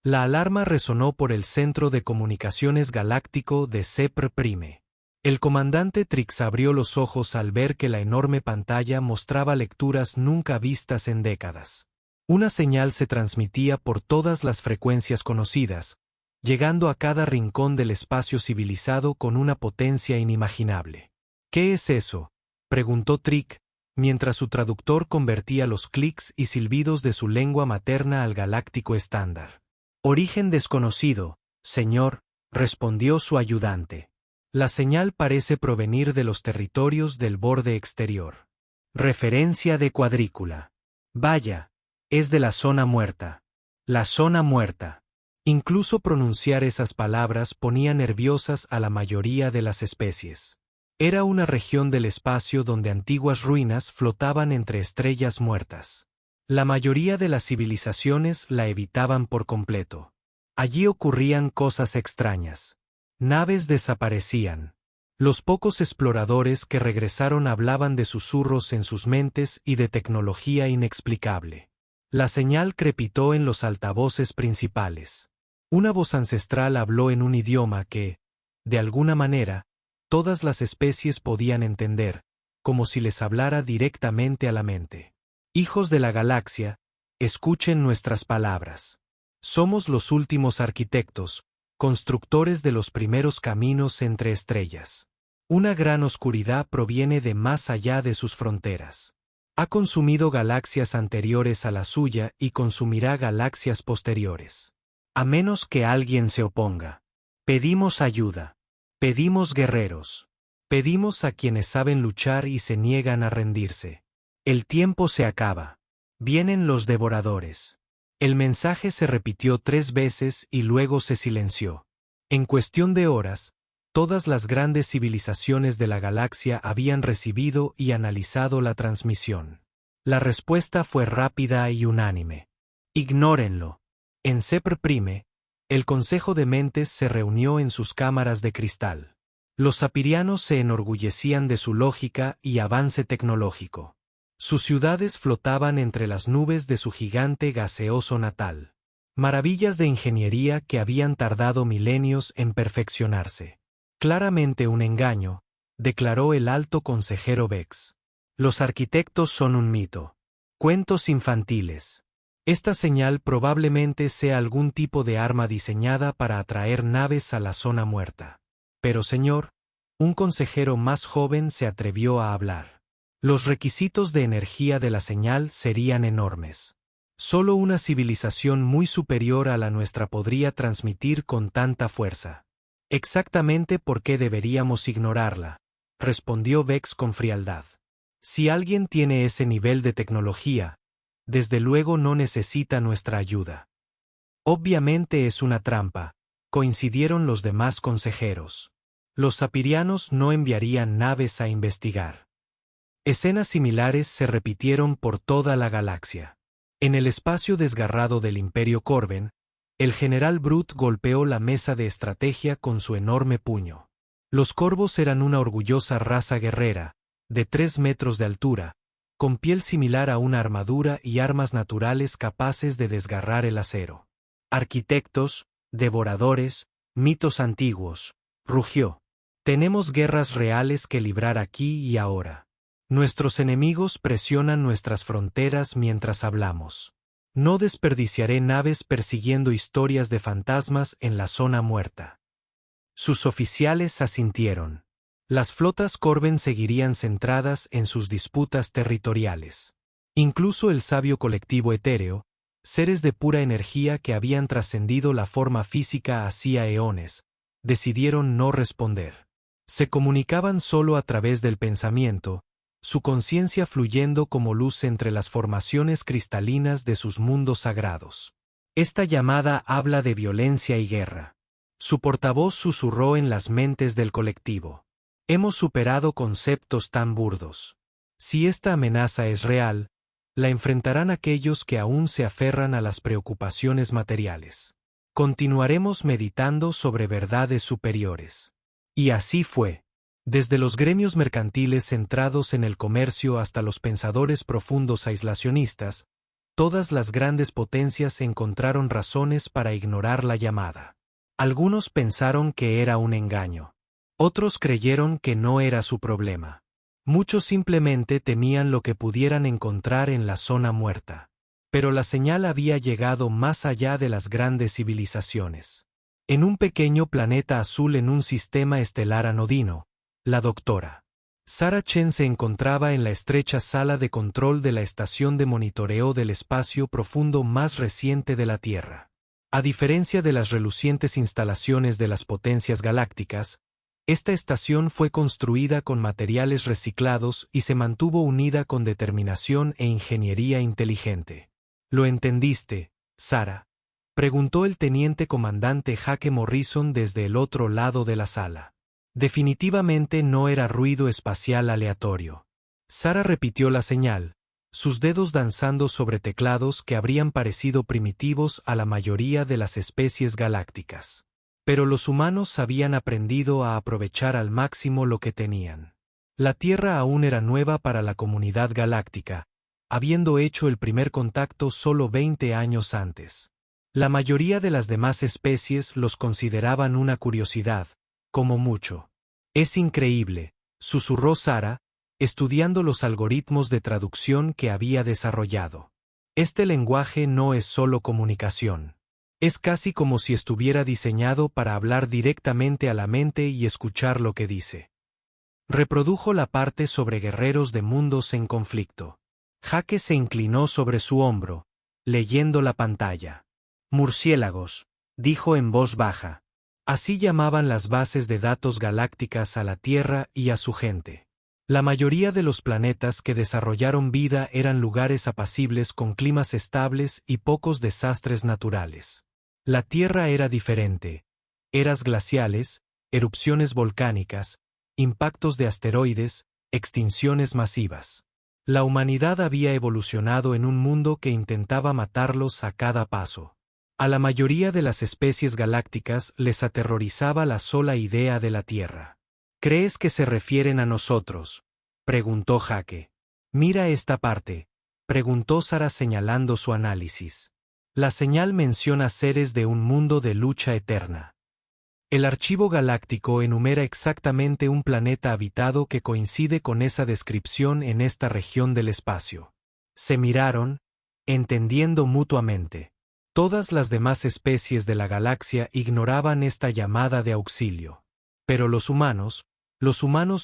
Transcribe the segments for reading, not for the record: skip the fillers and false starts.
La alarma resonó por el Centro de Comunicaciones Galáctico de Prime. El comandante Trix abrió los ojos al ver que la enorme pantalla mostraba lecturas nunca vistas en décadas. Una señal se transmitía por todas las frecuencias conocidas, llegando a cada rincón del espacio civilizado con una potencia inimaginable. ¿Qué es eso?, preguntó Trix, mientras su traductor convertía los clics y silbidos de su lengua materna al galáctico estándar. Origen desconocido, señor, respondió su ayudante. La señal parece provenir de los territorios del borde exterior. Referencia de cuadrícula. Vaya, es de la zona muerta. La zona muerta. Incluso pronunciar esas palabras ponía nerviosas a la mayoría de las especies. Era una región del espacio donde antiguas ruinas flotaban entre estrellas muertas. La mayoría de las civilizaciones la evitaban por completo. Allí ocurrían cosas extrañas. Naves desaparecían. Los pocos exploradores que regresaron hablaban de susurros en sus mentes y de tecnología inexplicable. La señal crepitó en los altavoces principales. Una voz ancestral habló en un idioma que, de alguna manera, todas las especies podían entender, como si les hablara directamente a la mente. Hijos de la galaxia, escuchen nuestras palabras. Somos los últimos arquitectos, constructores de los primeros caminos entre estrellas. Una gran oscuridad proviene de más allá de sus fronteras. Ha consumido galaxias anteriores a la suya y consumirá galaxias posteriores. A menos que alguien se oponga. Pedimos ayuda. Pedimos guerreros. Pedimos a quienes saben luchar y se niegan a rendirse. El tiempo se acaba. Vienen los devoradores. El mensaje se repitió 3 veces y luego se silenció. En cuestión de horas, todas las grandes civilizaciones de la galaxia habían recibido y analizado la transmisión. La respuesta fue rápida y unánime. Ignórenlo. En Prime, el Consejo de Mentes se reunió en sus cámaras de cristal. Los sapirianos se enorgullecían de su lógica y avance tecnológico. Sus ciudades flotaban entre las nubes de su gigante gaseoso natal. Maravillas de ingeniería que habían tardado milenios en perfeccionarse. Claramente un engaño, declaró el alto consejero Vex. Los arquitectos son un mito. Cuentos infantiles. Esta señal probablemente sea algún tipo de arma diseñada para atraer naves a la zona muerta. Pero señor, un consejero más joven se atrevió a hablar. Los requisitos de energía de la señal serían enormes. Solo una civilización muy superior a la nuestra podría transmitir con tanta fuerza. Exactamente por qué deberíamos ignorarla, respondió Vex con frialdad. Si alguien tiene ese nivel de tecnología, desde luego no necesita nuestra ayuda. Obviamente es una trampa, coincidieron los demás consejeros. Los sapirianos no enviarían naves a investigar. Escenas similares se repitieron por toda la galaxia. En el espacio desgarrado del Imperio Corben, el general Brut golpeó la mesa de estrategia con su enorme puño. Los corvos eran una orgullosa raza guerrera, de 3 metros de altura, con piel similar a una armadura y armas naturales capaces de desgarrar el acero. Arquitectos, devoradores, mitos antiguos, rugió. Tenemos guerras reales que librar aquí y ahora. Nuestros enemigos presionan nuestras fronteras mientras hablamos. No desperdiciaré naves persiguiendo historias de fantasmas en la zona muerta. Sus oficiales asintieron. Las flotas Corben seguirían centradas en sus disputas territoriales. Incluso el sabio colectivo etéreo, seres de pura energía que habían trascendido la forma física hacía eones, decidieron no responder. Se comunicaban solo a través del pensamiento, su conciencia fluyendo como luz entre las formaciones cristalinas de sus mundos sagrados. Esta llamada habla de violencia y guerra. Su portavoz susurró en las mentes del colectivo. Hemos superado conceptos tan burdos. Si esta amenaza es real, la enfrentarán aquellos que aún se aferran a las preocupaciones materiales. Continuaremos meditando sobre verdades superiores. Y así fue. Desde los gremios mercantiles centrados en el comercio hasta los pensadores profundos aislacionistas, Todas las grandes potencias encontraron razones para ignorar la llamada. Algunos pensaron que era un engaño. Otros creyeron que no era su problema. Muchos simplemente temían lo que pudieran encontrar en la zona muerta. Pero la señal había llegado más allá de las grandes civilizaciones. En un pequeño planeta azul en un sistema estelar anodino, la doctora Sarah Chen se encontraba en la estrecha sala de control de la estación de monitoreo del espacio profundo más reciente de la Tierra. A diferencia de las relucientes instalaciones de las potencias galácticas, esta estación fue construida con materiales reciclados y se mantuvo unida con determinación e ingeniería inteligente. ¿Lo entendiste, Sarah?, preguntó el teniente comandante Jake Morrison desde el otro lado de la sala. Definitivamente no era ruido espacial aleatorio. Sarah repitió la señal, sus dedos danzando sobre teclados que habrían parecido primitivos a la mayoría de las especies galácticas. Pero los humanos habían aprendido a aprovechar al máximo lo que tenían. La Tierra aún era nueva para la comunidad galáctica, habiendo hecho el primer contacto solo 20 años antes. La mayoría de las demás especies los consideraban una curiosidad, como mucho. Es increíble, susurró Sarah, estudiando los algoritmos de traducción que había desarrollado. Este lenguaje no es solo comunicación. Es casi como si estuviera diseñado para hablar directamente a la mente y escuchar lo que dice. Reprodujo la parte sobre guerreros de mundos en conflicto. Jake se inclinó sobre su hombro, leyendo la pantalla. Murciélagos, dijo en voz baja. Así llamaban las bases de datos galácticas a la Tierra y a su gente. La mayoría de los planetas que desarrollaron vida eran lugares apacibles con climas estables y pocos desastres naturales. La Tierra era diferente. Eras glaciales, erupciones volcánicas, impactos de asteroides, extinciones masivas. La humanidad había evolucionado en un mundo que intentaba matarlos a cada paso. A la mayoría de las especies galácticas les aterrorizaba la sola idea de la Tierra. ¿Crees que se refieren a nosotros?, preguntó Jake. Mira esta parte, preguntó Sarah señalando su análisis. La señal menciona seres de un mundo de lucha eterna. El archivo galáctico enumera exactamente un planeta habitado que coincide con esa descripción en esta región del espacio. Se miraron, entendiendo mutuamente. Todas las demás especies de la galaxia ignoraban esta llamada de auxilio. Pero los humanos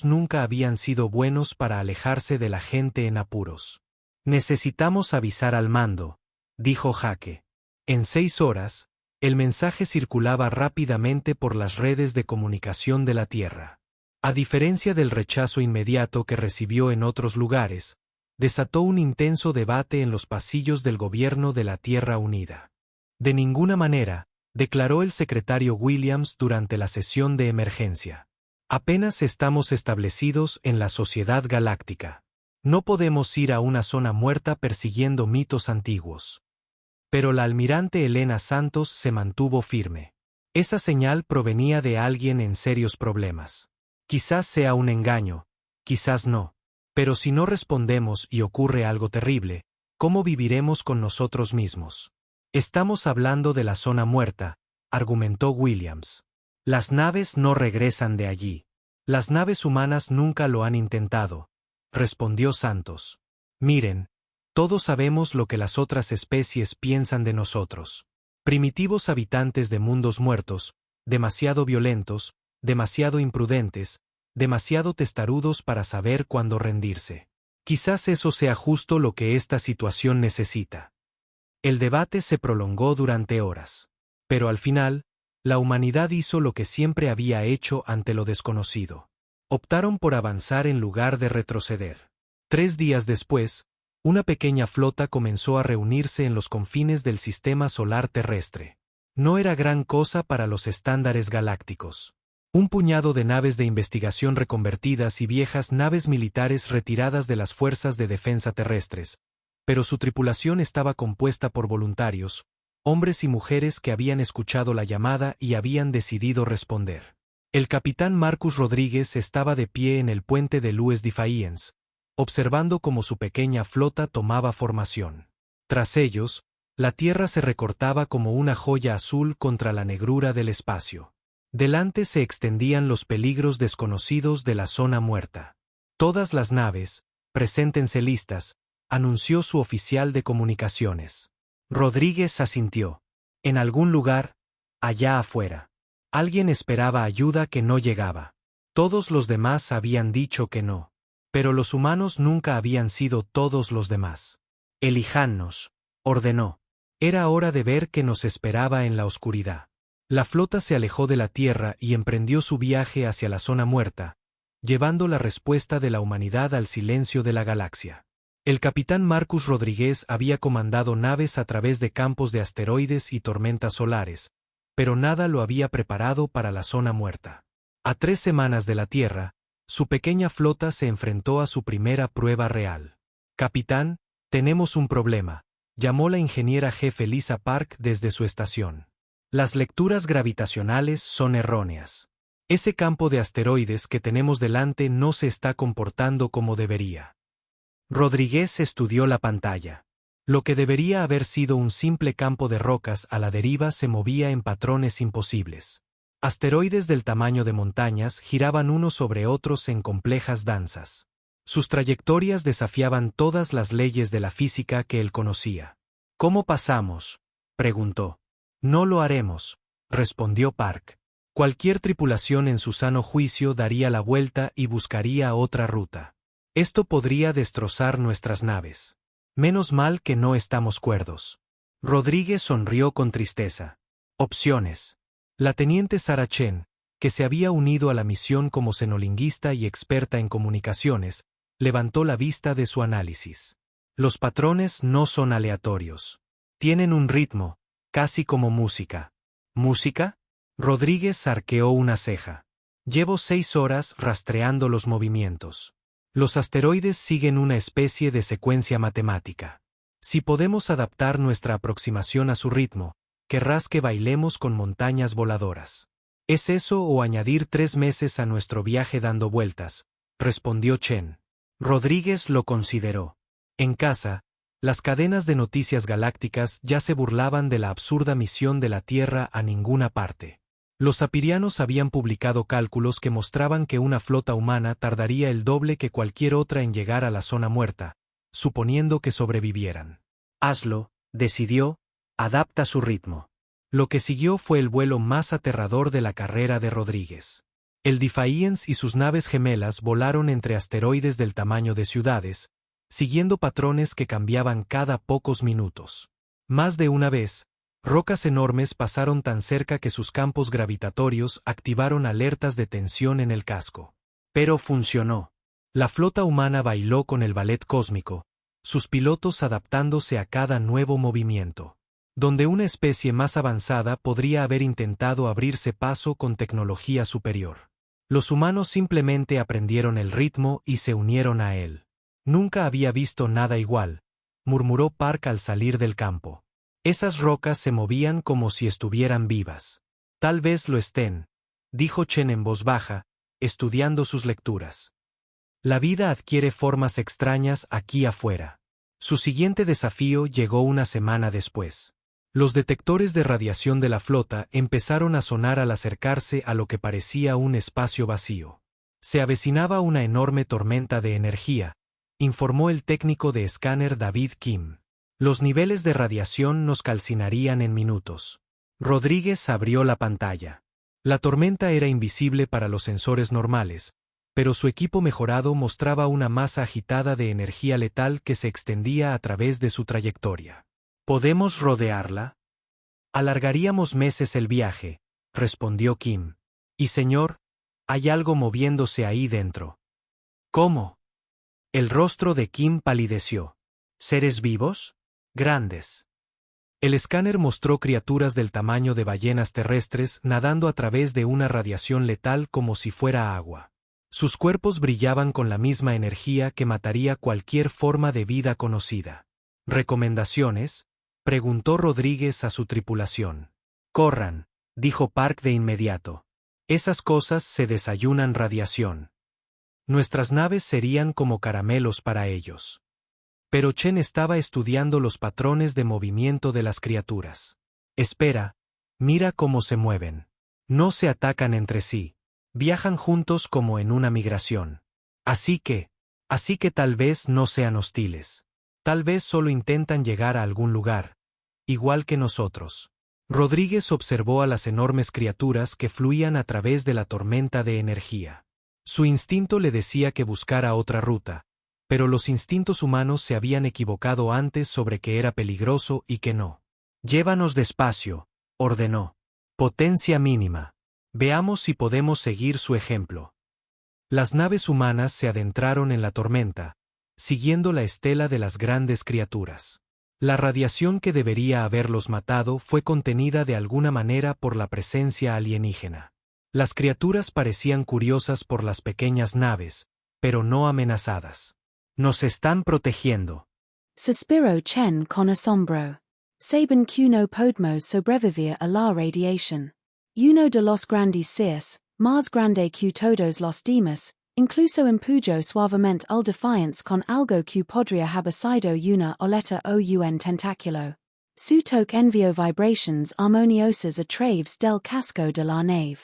nunca habían sido buenos para alejarse de la gente en apuros. Necesitamos avisar al mando, dijo Jake. En 6 horas, el mensaje circulaba rápidamente por las redes de comunicación de la Tierra. A diferencia del rechazo inmediato que recibió en otros lugares, desató un intenso debate en los pasillos del gobierno de la Tierra Unida. De ninguna manera, declaró el secretario Williams durante la sesión de emergencia. Apenas estamos establecidos en la sociedad galáctica. No podemos ir a una zona muerta persiguiendo mitos antiguos. Pero la almirante Elena Santos se mantuvo firme. Esa señal provenía de alguien en serios problemas. Quizás sea un engaño, quizás no. Pero si no respondemos y ocurre algo terrible, ¿cómo viviremos con nosotros mismos? Estamos hablando de la zona muerta, argumentó Williams. Las naves no regresan de allí. Las naves humanas nunca lo han intentado, respondió Santos. Miren, todos sabemos lo que las otras especies piensan de nosotros. Primitivos habitantes de mundos muertos, demasiado violentos, demasiado imprudentes, demasiado testarudos para saber cuándo rendirse. Quizás eso sea justo lo que esta situación necesita. El debate se prolongó durante horas. Pero al final, la humanidad hizo lo que siempre había hecho ante lo desconocido. Optaron por avanzar en lugar de retroceder. 3 días después, una pequeña flota comenzó a reunirse en los confines del sistema solar terrestre. No era gran cosa para los estándares galácticos. Un puñado de naves de investigación reconvertidas y viejas naves militares retiradas de las fuerzas de defensa terrestres, pero su tripulación estaba compuesta por voluntarios, hombres y mujeres que habían escuchado la llamada y habían decidido responder. El capitán Marcus Rodríguez estaba de pie en el puente de Louis Defiance, observando cómo su pequeña flota tomaba formación. Tras ellos, la Tierra se recortaba como una joya azul contra la negrura del espacio. Delante se extendían los peligros desconocidos de la zona muerta. Todas las naves, preséntense listas, anunció su oficial de comunicaciones. Rodríguez asintió. En algún lugar, allá afuera. Alguien esperaba ayuda que no llegaba. Todos los demás habían dicho que no. Pero los humanos nunca habían sido todos los demás. Elijannos, ordenó. Era hora de ver qué nos esperaba en la oscuridad. La flota se alejó de la Tierra y emprendió su viaje hacia la zona muerta, llevando la respuesta de la humanidad al silencio de la galaxia. El capitán Marcus Rodríguez había comandado naves a través de campos de asteroides y tormentas solares, pero nada lo había preparado para la zona muerta. A 3 semanas de la Tierra, su pequeña flota se enfrentó a su primera prueba real. Capitán, tenemos un problema, llamó la ingeniera jefe Lisa Park desde su estación. Las lecturas gravitacionales son erróneas. Ese campo de asteroides que tenemos delante no se está comportando como debería. Rodríguez estudió la pantalla. Lo que debería haber sido un simple campo de rocas a la deriva se movía en patrones imposibles. Asteroides del tamaño de montañas giraban unos sobre otros en complejas danzas. Sus trayectorias desafiaban todas las leyes de la física que él conocía. ¿Cómo pasamos?, preguntó. No lo haremos, respondió Park. Cualquier tripulación en su sano juicio daría la vuelta y buscaría otra ruta. Esto podría destrozar nuestras naves. Menos mal que no estamos cuerdos. Rodríguez sonrió con tristeza. Opciones. La teniente Sarah Chen, que se había unido a la misión como xenolingüista y experta en comunicaciones, levantó la vista de su análisis. Los patrones no son aleatorios. Tienen un ritmo, casi como música. ¿Música? Rodríguez arqueó una ceja. Llevo 6 horas rastreando los movimientos. Los asteroides siguen una especie de secuencia matemática. Si podemos adaptar nuestra aproximación a su ritmo, querrás que bailemos con montañas voladoras. ¿Es eso o añadir 3 meses a nuestro viaje dando vueltas?, respondió Chen. Rodríguez lo consideró. En casa, las cadenas de noticias galácticas ya se burlaban de la absurda misión de la Tierra a ninguna parte. Los apirianos habían publicado cálculos que mostraban que una flota humana tardaría el doble que cualquier otra en llegar a la zona muerta, suponiendo que sobrevivieran. Hazlo, decidió, adapta su ritmo. Lo que siguió fue el vuelo más aterrador de la carrera de Rodríguez. El Defiance y sus naves gemelas volaron entre asteroides del tamaño de ciudades, siguiendo patrones que cambiaban cada pocos minutos. Más de una vez, rocas enormes pasaron tan cerca que sus campos gravitatorios activaron alertas de tensión en el casco. Pero funcionó. La flota humana bailó con el ballet cósmico, sus pilotos adaptándose a cada nuevo movimiento. Donde una especie más avanzada podría haber intentado abrirse paso con tecnología superior. Los humanos simplemente aprendieron el ritmo y se unieron a él. Nunca había visto nada igual, murmuró Park al salir del campo. Esas rocas se movían como si estuvieran vivas. Tal vez lo estén, dijo Chen en voz baja, estudiando sus lecturas. La vida adquiere formas extrañas aquí afuera. Su siguiente desafío llegó una semana después. Los detectores de radiación de la flota empezaron a sonar al acercarse a lo que parecía un espacio vacío. Se avecinaba una enorme tormenta de energía, informó el técnico de escáner David Kim. Los niveles de radiación nos calcinarían en minutos. Rodríguez abrió la pantalla. La tormenta era invisible para los sensores normales, pero su equipo mejorado mostraba una masa agitada de energía letal que se extendía a través de su trayectoria. ¿Podemos rodearla? Alargaríamos meses el viaje, respondió Kim. Y señor, hay algo moviéndose ahí dentro. ¿Cómo? El rostro de Kim palideció. ¿Seres vivos? Grandes. El escáner mostró criaturas del tamaño de ballenas terrestres nadando a través de una radiación letal como si fuera agua. Sus cuerpos brillaban con la misma energía que mataría cualquier forma de vida conocida. ¿Recomendaciones?, preguntó Rodríguez a su tripulación. Corran, dijo Park de inmediato. Esas cosas se desayunan radiación. Nuestras naves serían como caramelos para ellos. Pero Chen estaba estudiando los patrones de movimiento de las criaturas. Espera, mira cómo se mueven. No se atacan entre sí. Viajan juntos como en una migración. Así que tal vez no sean hostiles. Tal vez solo intentan llegar a algún lugar, igual que nosotros. Rodríguez observó a las enormes criaturas que fluían a través de la tormenta de energía. Su instinto le decía que buscara otra ruta, pero los instintos humanos se habían equivocado antes sobre que era peligroso y que no. Llévanos despacio, ordenó. Potencia mínima. Veamos si podemos seguir su ejemplo. Las naves humanas se adentraron en la tormenta, siguiendo la estela de las grandes criaturas. La radiación que debería haberlos matado fue contenida de alguna manera por la presencia alienígena. Las criaturas parecían curiosas por las pequeñas naves, pero no amenazadas. Nos están protegiendo. Suspiró Chen con asombro. Saben que no podemos sobrevivir a la radiación. Uno de los grandes seres, más grande que todos los demás, incluso empujó suavemente al defiance con algo que podría haber sido una oleta o un tentáculo. Su toque envió vibrations armoniosas a través del casco de la nave.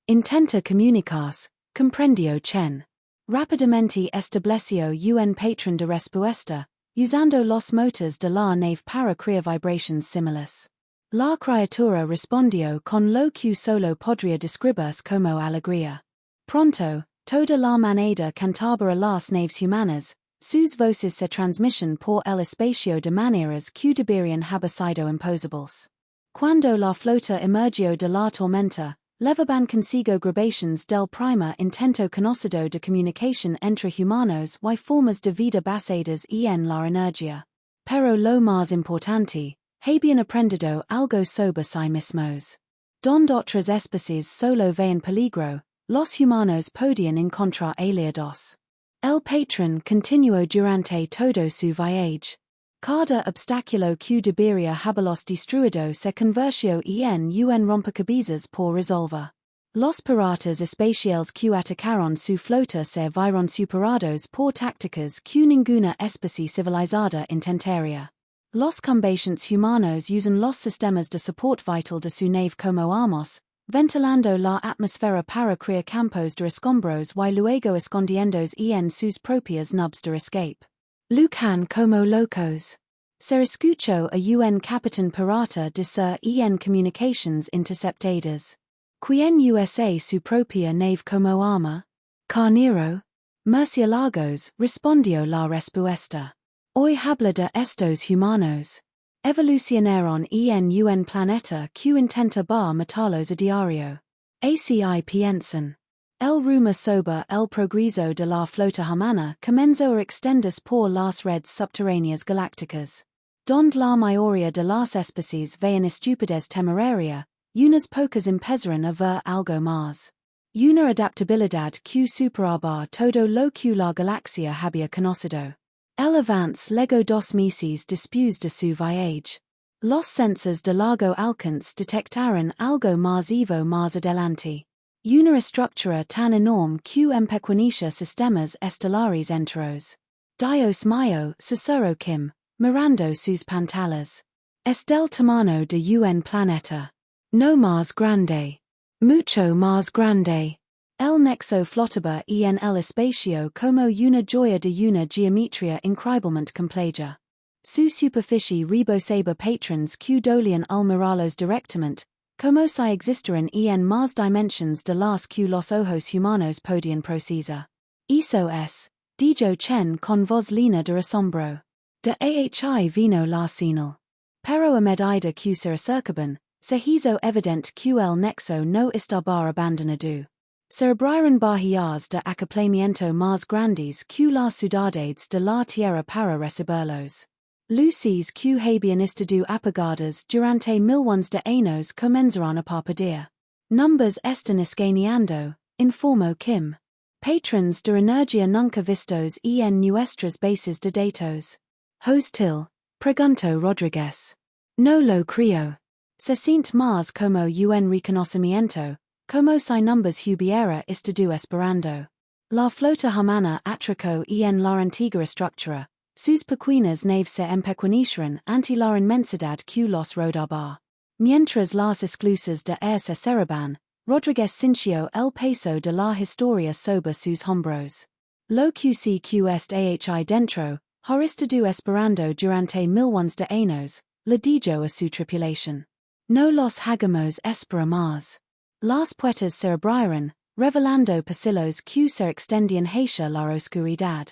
Intenta comunicarse, comprendió Chen. Rápidamente estableció un patrón de respuesta, usando los motores de la nave para crear vibrations similares. La criatura respondió con lo que solo podría describirse como alegría. Pronto, toda la manada cantaba a las naves humanas, sus voces se transmiten por el espacio de maneras que deberían haber sido imposibles. Cuando la flota emergió de la tormenta, levaban consigo grabations del primer intento conocido de comunicación entre humanos y formas de vida basadas en la energía. Pero lo más importante, habían aprendido algo sobre sí mismos. Donde otras especies solo veían peligro, los humanos podían encontrar aliados. El patrón continuó durante todo su viaje. Cada obstáculo que debería haberlos destruido se convirtió en un rompecabezas por resolver. Los piratas espaciales que atacaron su flota se vieron superados por tácticas que ninguna especie civilizada intentaría. Los combatientes humanos usan los sistemas de soporte vital de su nave como armas, ventilando la atmósfera para crear campos de escombros y luego escondiéndose en sus propias nubes de escape. Lucan como locos. Se escuchó a un capitán pirata decir en comunicaciones interceptadas. ¿Quién usa su propia nave como arma? Carnero. Murciélagos, respondió la respuesta. Hoy habla de estos humanos. Evolucionaron en un planeta que intenta matarlos a diario. Así piensan. El rumor sobre el progreso de la flota humana comenzó a extenderse por las redes subterráneas galácticas. Donde la mayoría de las especies veían estupidez temeraria, unas pocas empezaron a ver algo más. Una adaptabilidad que superaba todo lo que la galaxia había conocido. El avance legó 2 meses después de su viaje. Los sensores de largo alcance detectaron algo más evo más adelante. Una estructura tan enorme que empequeñece sistemas estelares enteros. Dios mío, susurró Kim, mirando sus pantallas. Es del tamaño de un planeta. No más grande. Mucho más grande. El nexo flotaba en el espacio como una joya de una geometría increíblemente compleja. Su superficie rebosaba patrons que dolían al mirarlos directamente, como si existieran en más dimensiones de las que los ojos humanos podían procesar. Eso es, dijo Chen con voz lina de asombro. De AHI vino la señal. Pero a medida que se acercaban, se hizo evidente que el nexo no estaba abandonado. Se abrieron bahías de acoplamiento más grandes que las ciudades de la Tierra para recibirlos. Luces que habían estado apagadas durante millones de años comenzaron a parpadear. Numbers están escaneando, informó Kim. Patrons de energía nunca vistos en nuestras bases de datos. Hostil, preguntó Rodríguez. No lo creo. Se siente más como un reconocimiento, como si numbers hubiera estado esperando. La flota humana atracó en la antigua estructura, sus pequeñas naves se empequeñaron ante la inmensidad que los rodeaba. Mientras las esclusas de air se cerraban, Rodríguez sintió el peso de la historia sobre sus hombros. Lo que est dentro, ha estado esperando durante millones de años, le dijo a su tripulación. No los hagamos esperar más. Las puertas se abrieron, revelando pasillos que se extendían hacia la oscuridad.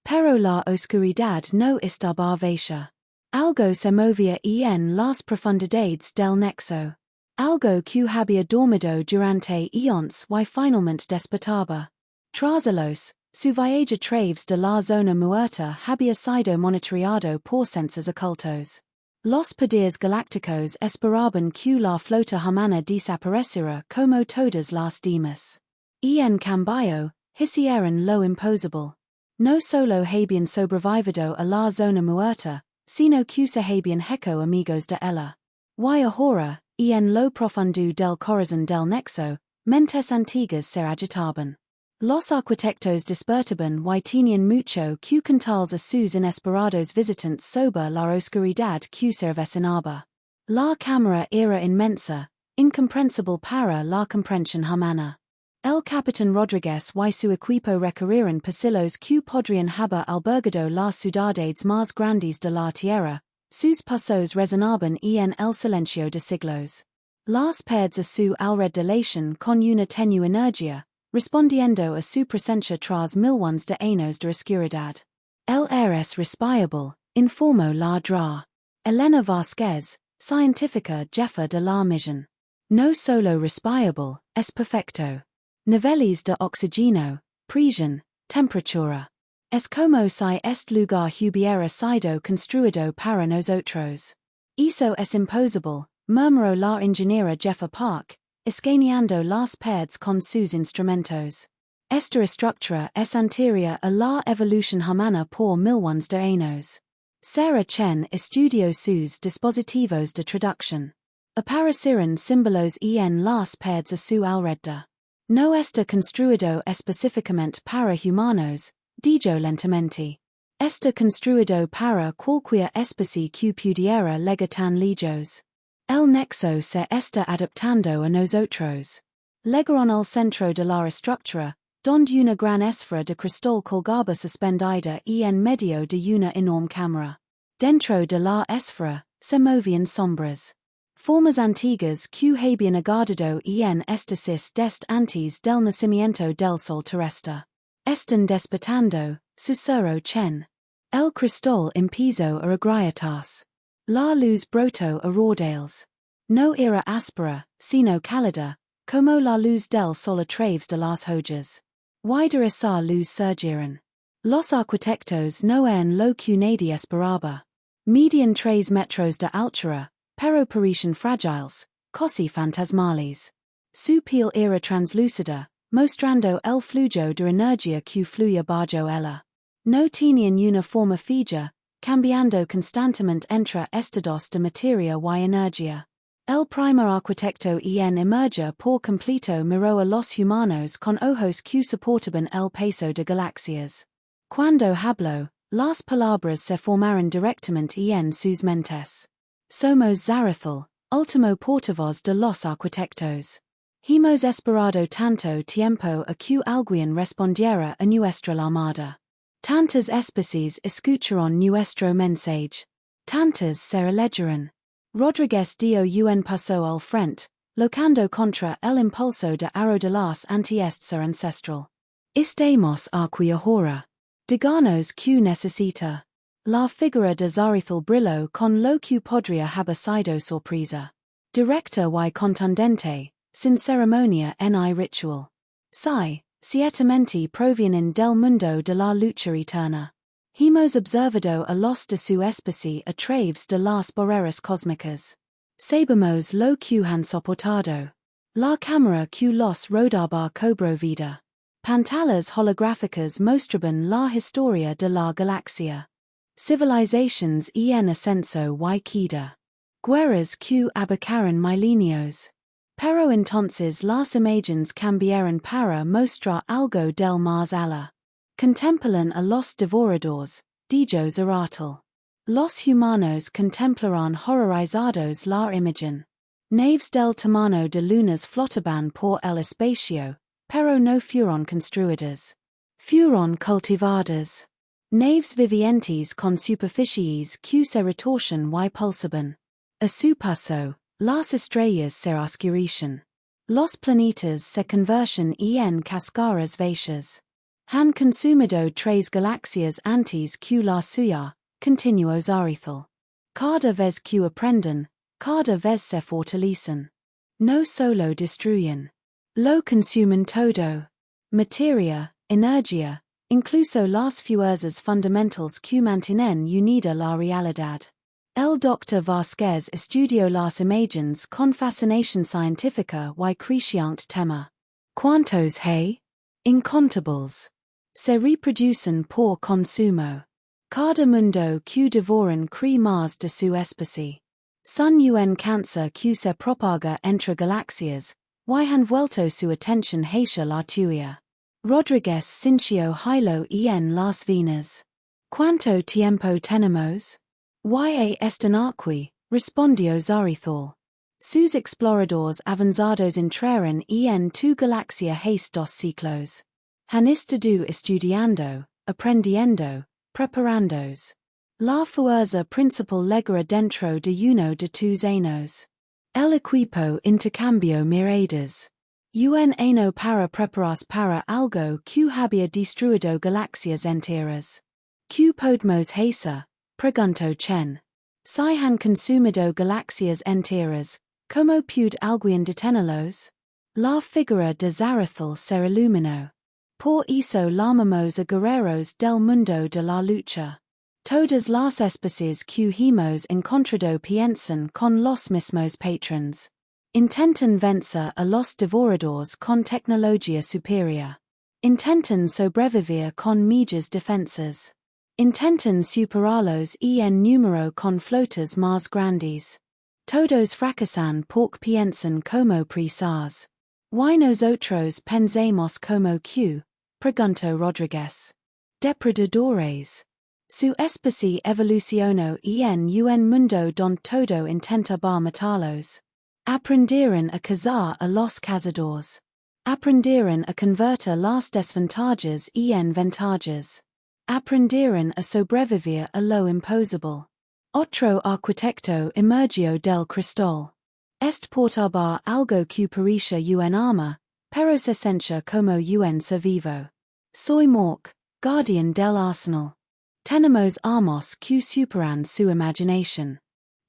Pero la oscuridad no estaba vacía. Algo se movía en las profundidades del nexo. Algo que había dormido durante eons y finalmente despertaba. Tras ellos, su viaje a través de la zona muerta había sido monitoreado por sensores ocultos. Los poderes galácticos esperaban que la flota humana desapareciera como todas las demás. En cambio, hicieron lo imposible. No solo habían sobrevivido a la zona muerta, sino que se habían hecho amigos de ella. Y ahora, en lo profundo del corazón del nexo, mentes antiguas se agitaban. Los arquitectos despertaban y tenían mucho que contarles a sus inesperados visitantes sobre la oscuridad que se avecinaba. La cámara era inmensa, incomprensible para la comprensión humana. El capitán Rodríguez y su equipo recorrieron pasillos que podrían haber albergado las ciudades más grandes de la Tierra. Sus pasos resonaban en el silencio de siglos. Las paredes a su alrededor con una tenue energía, respondiendo a su presencia tras millones de años de oscuridad. El aire es respirable, informó la Dra. Elena Vázquez, científica jefa de la misión. No solo respirable, es perfecto. Niveles de oxígeno, presión, temperatura. Es como si este lugar hubiera sido construido para nosotros. Eso es imposible, murmuró la ingeniera jefa Park, escaneando las paredes con sus instrumentos. Esta estructura es anterior a la evolución humana por millones de años. Sarah Chen estudió sus dispositivos de traducción. Aparecieron símbolos en las paredes a su alrededor. No está construido específicamente para humanos, dijo lentamente. Está construido para cualquier especie que pudiera llegar tan lejos. El nexo se está adaptando a nosotros. Llegaron al centro de la estructura, donde una gran esfera de cristal colgaba suspendida en medio de una enorme cámara. Dentro de la esfera, se movían sombras. Formas antiguas que habían aguardado en estasis desde antes del nacimiento del sol terrestre. Están despertando, susurró Chen. El cristal empezó a agrietarse. La luz brotó a raudales. No era áspera, sino cálida, como la luz del sol a través de las hojas. Y de esa luz surgieron. Los arquitectos no eran lo que nadie esperaba. Medían 3 metros de altura, pero parecían frágiles, casi fantasmales. Su piel era translúcida, mostrando el flujo de energía que fluía bajo ella. No tenían una forma fija, cambiando constantemente entre estados de materia y energía. El primer arquitecto en emerger por completo miró a los humanos con ojos que soportaban el peso de galaxias. Cuando habló, las palabras se formaron directamente en sus mentes. Somos Zarathal, último portavoz de los arquitectos. Hemos esperado tanto tiempo a que alguien respondiera a nuestra llamada. Tantas especies escucharon nuestro mensaje. Tantas se elegeron. Rodríguez dio un paso al frente, locando contra el impulso de arrodillarse ante este ser ancestral. Estamos aquí ahora. Díganos que necesita. La figura de Zarathal brilló con lo que podría haber sido sorpresa. Directa y contundente, sin ceremonia ni ritual. Ciertamente provienen del mundo de la lucha eterna. Hemos observado a los de su especie a través de las barreras cósmicas. Sabemos lo que han soportado. La cámara que los rodeaba cobró vida. Pantallas holográficas mostraban la historia de la galaxia. Civilizations en ascenso y queda. Guerras que abarcaron milenios. Pero entonces las imágenes cambiaron para mostrar algo del más allá. Contemplan a los devoradores, dijo zaratal. Los humanos contemplarán horrorizados la imagen. Naves del tamaño de lunas flotaban por el espacio, pero no fueron construidas. Fueron cultivadas. Naves vivientes con superficies que se retorcen y pulsaban. A su paso, las estrellas se oscurecen. Los planetas se convergen en cascaras vacías. Han consumido 3 galaxias antes que la suya, continuó Zarathal. Cada vez que aprenden, cada vez se fortalecen. No solo destruyen. Lo consumen todo. Materia, energía, incluso las fuerzas fundamentales que mantienen unida la realidad. El Dr. Vázquez estudió las imágenes con fascinación científica y creciente tema. ¿Cuántos hay? Incontables. Se reproducen por consumo. Cada mundo que devoran cree más de su especie. Son un cáncer que se propaga entre galaxias, y han vuelto su atención hacia la tuya. Rodríguez sintió hilo en las venas. ¿Cuánto tiempo tenemos? Y están aquí, respondió Zarathal. Sus exploradores avanzados entraron en tu galaxia hace 2 siglos. Han estado estudiando, aprendiendo, preparándose. La fuerza principal legra dentro de uno de tus años. El equipo intercambió miradas. Un año para prepararse para algo que había destruido galaxias enteras. ¿Qué podemos hacer? Preguntó Chen. Si han consumido galaxias enteras, ¿cómo puede alguien detenerlos? La figura de Zarathal se iluminó. Por eso llamamos a guerreros del mundo de la lucha. Todas las especies que hemos encontrado piensan con los mismos patrones. Intentan vencer a los devoradores con tecnología superior. Intentan sobrevivir con mejores defensas. Intentan superarlos en número con flotas más grandes. Todos fracasan porque piensan como presas. ¿Y nosotros pensamos como que? Preguntó Rodríguez. Depredadores. Su especie evolucionó en un mundo donde todo intentaba matarlos. Aprendieron a cazar a los cazadores. Aprendieron a convertir las desventajas en ventajas. Aprendieron a sobrevivir a lo imposible. Otro arquitecto emergió del cristal. Portaba algo que parecía un arma, pero se sentía como un ser vivo. Soy Mork, guardián del arsenal. Tenemos armas que superan su imaginación.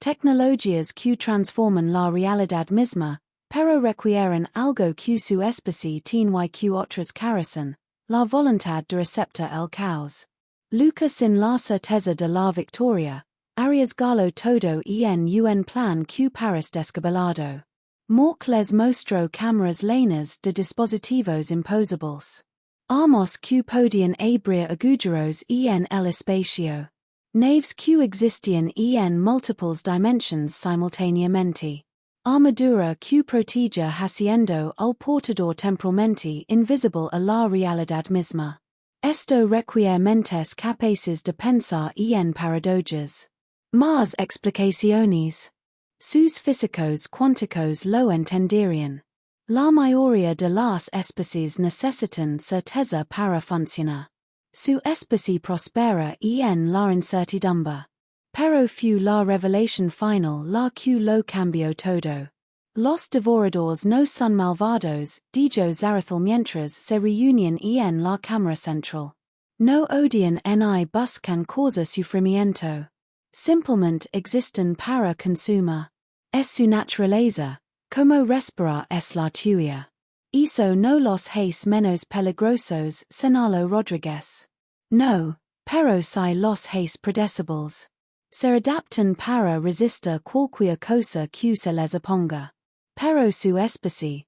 Tecnologías que transforman la realidad misma, pero requieren algo que su especie tiene y que otras carecen, la voluntad de receptar el caos. Lucas sin la certeza de la victoria, arriesgalo todo en un plan que parece descabellado. Mork les mostró cámaras llenas de dispositivos imposibles. Armas que podían abrir agujeros en el espacio. Naves que existían en múltiples dimensiones simultáneamente. Armadura que protegía haciendo al portador temporalmente invisible a la realidad misma. Esto requiere mentes capaces de pensar en paradojas. Más explicaciones. Sus físicos cuánticos lo entenderían. La mayoría de las especies necesitan certeza para funcionar. Su especie prospera en la incertidumbre. Pero fue la revelación final la que lo cambió todo. Los devoradores no son malvados, dijo Zarathal mientras se reunían en la cámara central. No odian ni buscan causar sufrimiento. Simplemente existen para consumir. Es su naturaleza, como respirar es la tuya. Eso no los hace menos peligrosos, señaló Rodríguez. No, pero si los hace predecibles. Se adaptan para resistir cualquier cosa que se les oponga. Pero su especie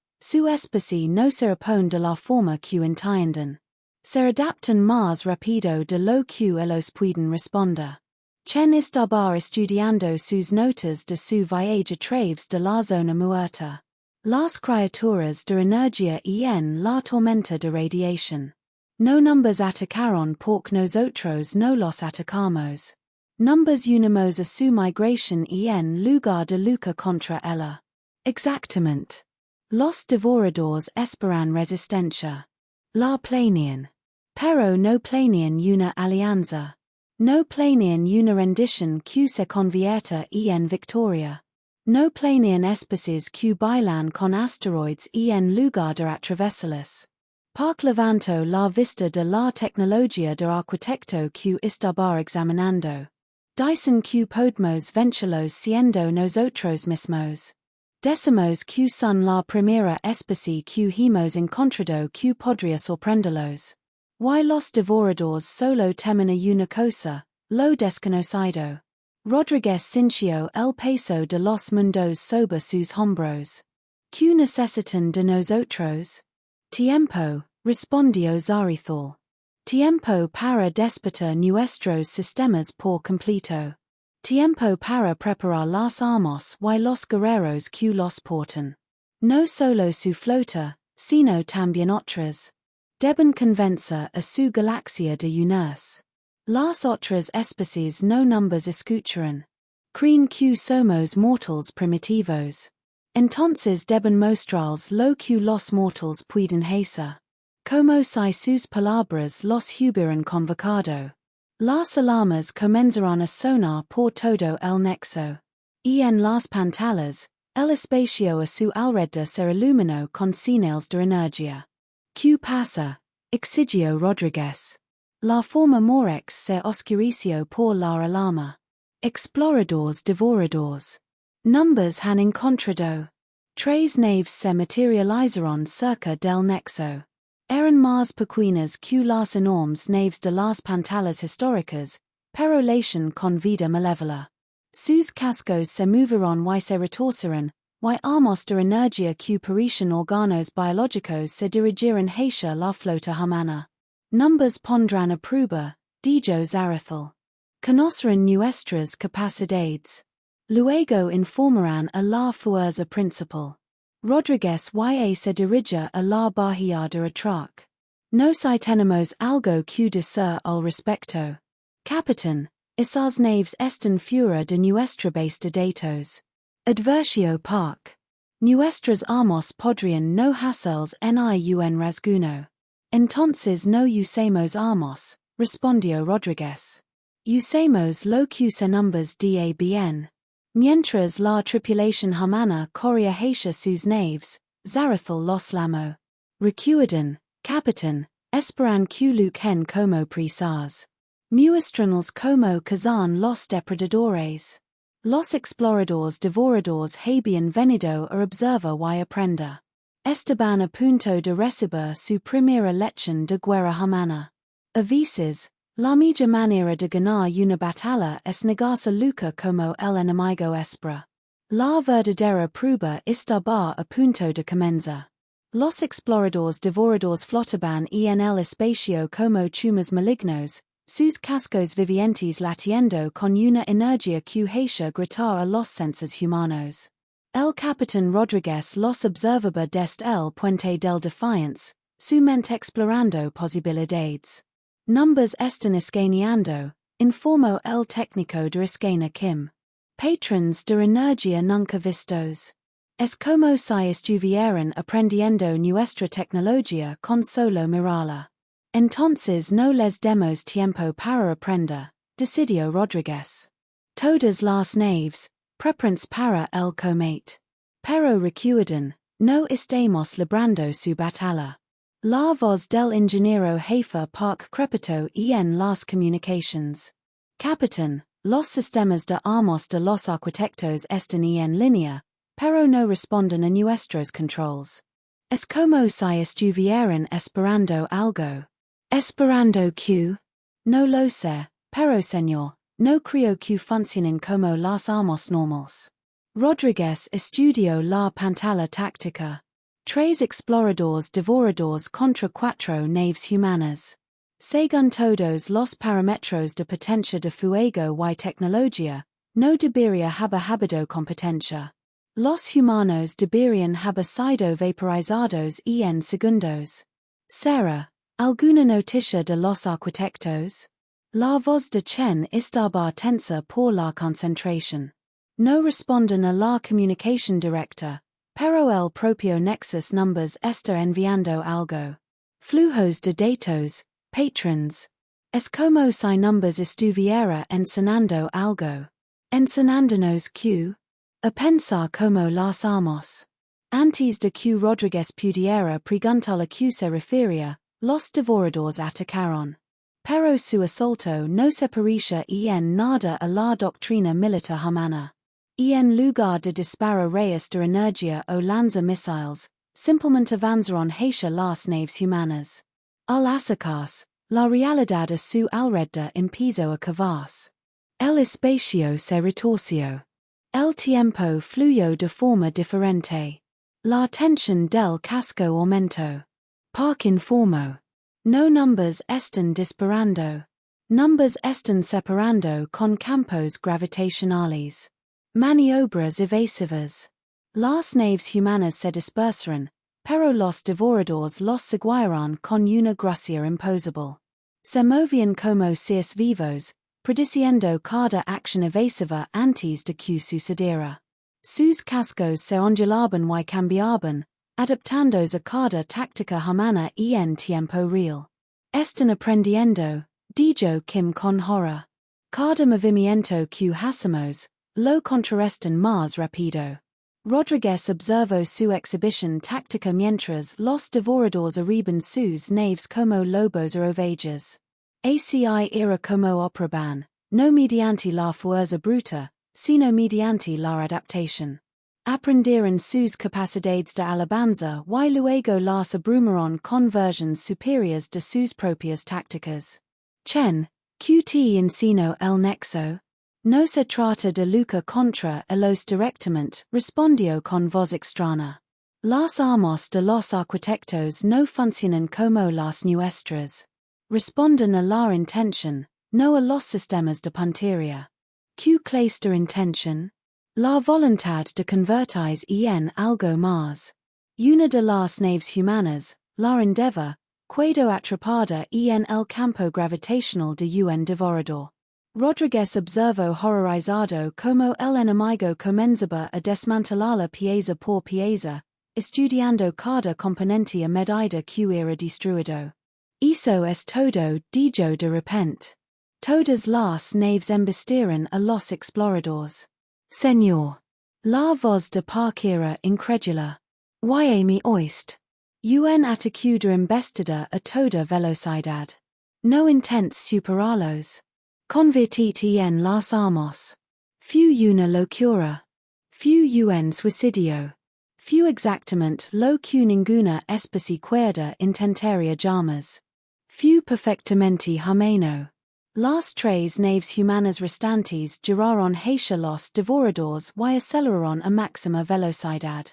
no se opone de la forma que entienden. Se adaptan más rápido de lo que ellos pueden responder. Chen estaba estudiando sus notas de su viaje a través de la zona muerta. Las criaturas de energía en la tormenta de radiación. No numbers atacaron porque nosotros no los atacamos. Numbers unimos a su migración en lugar de lucha contra ella. Exactamente. Los devoradores esperan resistencia. La planean. Pero no planean una alianza. No planean una rendición que se convierta en victoria. No planean especies que bailan con asteroides en lugar de atravesarlas. Park levanto la vista de la tecnología de arquitecto que estaba examinando. Dicen que podemos vencerlos siendo nosotros mismos. Decimos que son la primera especie que hemos encontrado que podría sorprenderlos. Y los devoradores solo temen a una cosa, lo desconocido. Rodríguez sintió el peso de los mundos sobre sus hombros. ¿Qué necesitan de nosotros? Tiempo, respondió Zarizal. Tiempo para despertar nuestros sistemas por completo. Tiempo para preparar las armas y los guerreros que los portan. No solo su flota, sino también otras. Deben convencer a su galaxia de unirse. Las otras especies no numbers escucharán. Creen que somos mortals primitivos. Entonces deben mostrarles lo que los mortals pueden hacer. Como si sus palabras los hubieran convocado. Las alarmas comenzarán a sonar por todo el nexo. Y en las pantallas, el espacio a su alrededor se iluminó con señales de energía. ¿Qué pasa? Exigió Rodríguez. La forma morex se oscureció por la alarma. Exploradores devoradores. Numbers han encontrado. Tres naves se materializaron cerca del nexo. Eran más pequeñas que las enormes naves de las pantallas históricas, pero lachen con vida malévola. Sus cascos se moverán y se retorcerán, y armas de energía que parecen órganos biológicos se dirigirán hacia la flota humana. Numbers pondrán a prueba, dijo Zarizal. Conocerán nuestras capacidades. Luego informarán a la fuerza principal. Rodríguez y se dirige a la bahía de Atrac. No si tenemos algo que decir al respecto. Capitán, esas naves están fuera de nuestra base de datos. Advertio Park. Nuestras armas podrían no hacerles ni un rasguño. Entonces no usemos armas, respondió Rodríguez. Usemos lo que se numbers da bien. Mientras la tripulación humana corría hacia sus naves, Zarizal los llamó. Recuerden, capitán, esperan que luchen como presas. Muestranles como cazan los depredadores. Los exploradores devoradores habían venido a observar y aprender. Estaban a punto de recibir su primera lección de guerra humana. A veces, la mejor manera de ganar una batalla es negarse lucha como el enemigo espera. La verdadera prueba estaba a punto de comenzar. Los exploradores devoradores flotaban en el espacio como chumas malignos, sus cascos vivientes latiendo con una energía que hacía gritar a los senses humanos. El capitán Rodríguez los observaba desde el puente del Defiance, su mente explorando posibilidades. Numbers están escaneando, informó el técnico de escena Kim. Patrons de energía nunca vistos. Es como si estuvieran aprendiendo nuestra tecnología con solo mirarla. Entonces no les demos tiempo para aprender, decidió Rodríguez. Todas las naves, prepárense para el combate. Pero recuerden, no estamos librando su batalla. La voz del ingeniero jefe Park crepitó en las comunications. Capitán, los sistemas de armas de los arquitectos están en línea, pero no responden a nuestros controls. Es como si estuvieran esperando algo. ¿Esperando qué? No lo sé, pero señor, no creo que funcionen como las armas normales. Rodríguez estudió la pantalla táctica. Tres exploradores devoradores contra cuatro naves humanas. Según todos los parámetros de potencia de fuego y tecnología, no debería haber habido competencia. Los humanos deberían haber sido vaporizados en segundos. Será, Alguna noticia de los arquitectos? La voz de Chen estaba tensa por la concentración. No responden a la communication director, pero el propio nexus numbers está enviando algo. Flujos de datos, patrons. Es como si numbers estuviera enseñando algo. Enseñándonos Q. A pensar como las amos. Antes de que Rodríguez pudiera preguntar a Q se refería, los devoradores atacaron. Pero su asalto no se parecía en nada a la doctrina militar humana. En lugar de disparar rayos de energía o lanza misiles, simplemente avanzaron hacia las naves humanas. Al acercarse, la realidad a su alrededor empezó a cavarse. El espacio se retorció. El tiempo fluyó de forma diferente. La tensión del casco aumentó. Park informó. No numbers están disparando. Numbers están separando con campos gravitacionales. Maniobras evasivas. Las naves humanas se dispersaron, pero los devoradores los seguirán con una gracia imposible. Se movían como seres vivos, prediciendo cada acción evasiva antes de que sucediera. Sus cascos se ondulaban y cambiaban, adaptándose a cada táctica humana en tiempo real. Están aprendiendo, dijo Kim con horror. Cada movimiento que hacemos, lo contrarrestan más rápido. Rodríguez observó su exhibición táctica mientras los devoradores arriban sus naves como lobos ovejas. ACI era como operaban, no mediante la fuerza bruta, sino mediante la adaptación. Aprendieron sus capacidades de alabanza y luego las abrumaron con versiones superiores de sus propias tácticas. Chen, QT enseñó el nexo. No se trata de lucha contra los directamente, respondió con voz extraña. Las armas de los arquitectos no funcionan como las nuestras. Responden a la intención, no a los sistemas de puntería. ¿Qué clase de intención? La voluntad de convertirse en algo más. Una de las naves humanas, la endeavor, quedó atrapada en el campo gravitacional de un devorador. Rodríguez observó horrorizado como el enemigo comenzaba a desmantelarla pieza por pieza, estudiando cada componente a medida que era destruido. Eso es todo, dijo de repente. Todas las naves embistieron a los exploradores. Señor. La voz de Park era incrédula. Y me oíste. Un ataque de embestida a toda velocidad. No intentes superarlos. Convertite en las armas. Fu una locura. Fu un suicidio. Fu exactamente lo que ninguna especie cuerda intentaría jamás. Fu perfectamente humano. Las tres naves humanas restantes giraron hacia los devoradores y aceleraron a máxima velocidad.